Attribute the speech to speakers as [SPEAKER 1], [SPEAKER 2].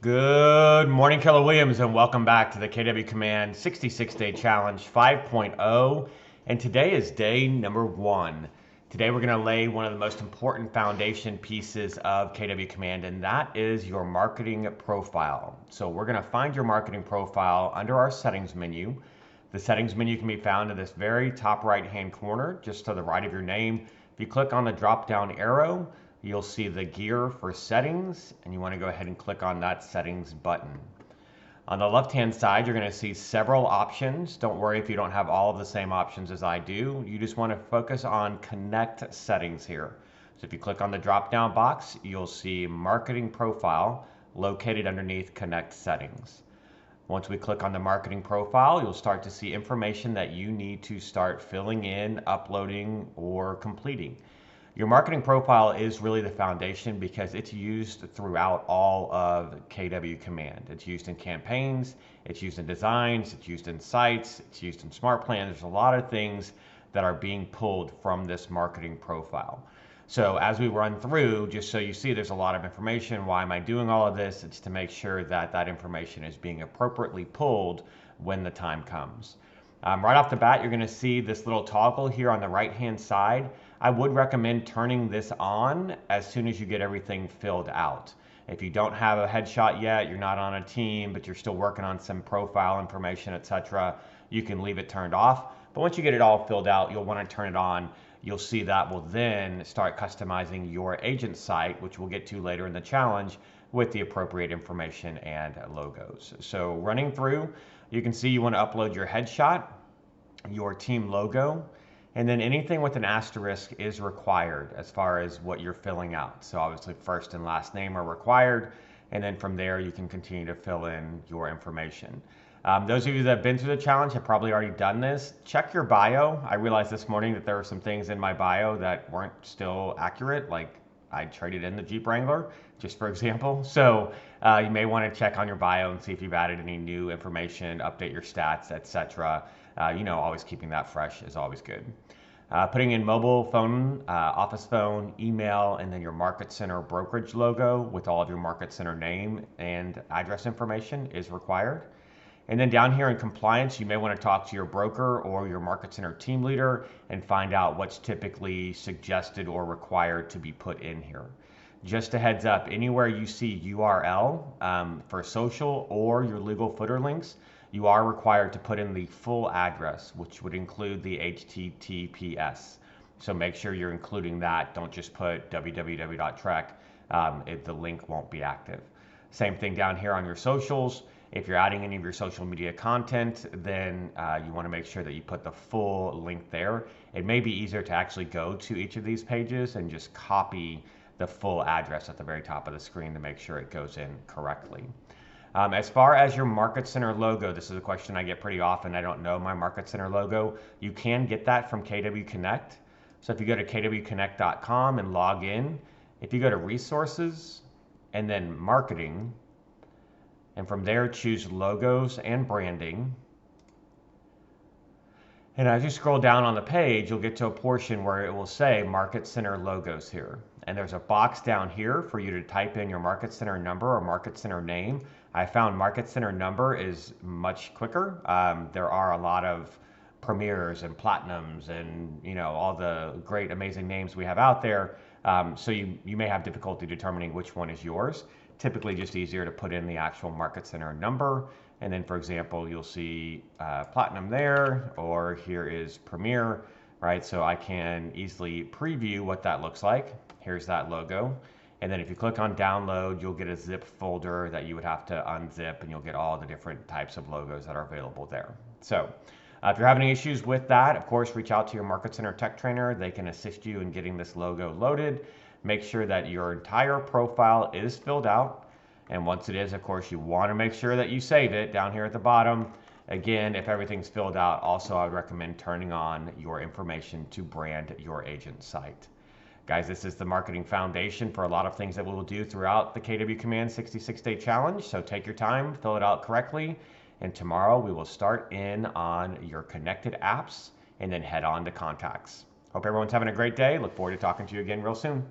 [SPEAKER 1] Good morning, Keller Williams, and welcome back to the KW Command 66-Day Challenge 5.0. And today is day number 1. Today we're going to lay one of the most important foundation pieces of KW Command, and that is your marketing profile. So we're going to find your marketing profile under our settings menu. The settings menu can be found in this very top right-hand corner, just to the right of your name. If you click on the drop-down arrow, you'll see the gear for settings, and you want to go ahead and click on that settings button. On the left-hand side, you're going to see several options. Don't worry if you don't have all of the same options as I do. You just want to focus on Connect Settings here. So if you click on the drop-down box, you'll see Marketing Profile located underneath Connect Settings. Once we click on the marketing profile, you'll start to see information that you need to start filling in, uploading, or completing. Your marketing profile is really the foundation because it's used throughout all of KW Command. It's used in campaigns, it's used in designs, it's used in sites, it's used in smart plans. There's a lot of things that are being pulled from this marketing profile. So as we run through, just so you see there's a lot of information. Why am I doing all of this? It's to make sure that that information is being appropriately pulled when the time comes. Right off the bat, you're going to see this little toggle here on the right-hand side. I would recommend turning this on as soon as you get everything filled out. If you don't have a headshot yet, you're not on a team, but you're still working on some profile information, etc., you can leave it turned off. But once you get it all filled out, you'll want to turn it on. You'll see that will then start customizing your agent site, which we'll get to later in the challenge, with the appropriate information and logos. So running through, you can see you want to upload your headshot, your team logo, and then anything with an asterisk is required as far as what you're filling out. So obviously first and last name are required, and then from there you can continue to fill in your information. Those of you that have been through the challenge have probably already done this. Check your bio. I realized this morning that there were some things in my bio that weren't still accurate, like I traded in the Jeep Wrangler, just for example. So you may want to check on your bio and see if you've added any new information, update your stats, etc. Always keeping that fresh is always good. Putting in mobile phone, office phone, email, and then your Market Center brokerage logo with all of your Market Center name and address information is required. And then down here in compliance, you may want to talk to your broker or your Market Center team leader and find out what's typically suggested or required to be put in here. Just a heads up, anywhere you see URL for social or your legal footer links, you are required to put in the full address, which would include the HTTPS. So make sure you're including that. Don't just put www.trek. The link won't be active. Same thing down here on your socials. If you're adding any of your social media content, then you want to make sure that you put the full link there. It may be easier to actually go to each of these pages and just copy the full address at the very top of the screen to make sure it goes in correctly. As far as your Market Center logo, this is a question I get pretty often. I don't know my Market Center logo. You can get that from KW Connect. So if you go to kwconnect.com and log in, if you go to Resources and then Marketing, and from there choose Logos and Branding. And as you scroll down on the page, you'll get to a portion where it will say Market Center Logos here. And there's a box down here for you to type in your Market Center number or Market Center name. I found Market Center number is much quicker. There are a lot of premieres and platinums and all the great amazing names we have out there. So you may have difficulty determining which one is yours. Typically just easier to put in the actual Market Center number. And then, for example, you'll see Platinum there, or here is Premier, right? So I can easily preview what that looks like. Here's that logo. And then if you click on download, you'll get a zip folder that you would have to unzip, and you'll get all the different types of logos that are available there. So if you're having issues with that, of course, reach out to your Market Center tech trainer. They can assist you in getting this logo loaded. Make sure that your entire profile is filled out. And once it is, of course, you want to make sure that you save it down here at the bottom. Again, if everything's filled out, also I would recommend turning on your information to brand your agent site. Guys, this is the marketing foundation for a lot of things that we will do throughout the KW Command 66-Day Challenge. So take your time, fill it out correctly. And tomorrow we will start in on your connected apps and then head on to contacts. Hope everyone's having a great day. Look forward to talking to you again real soon.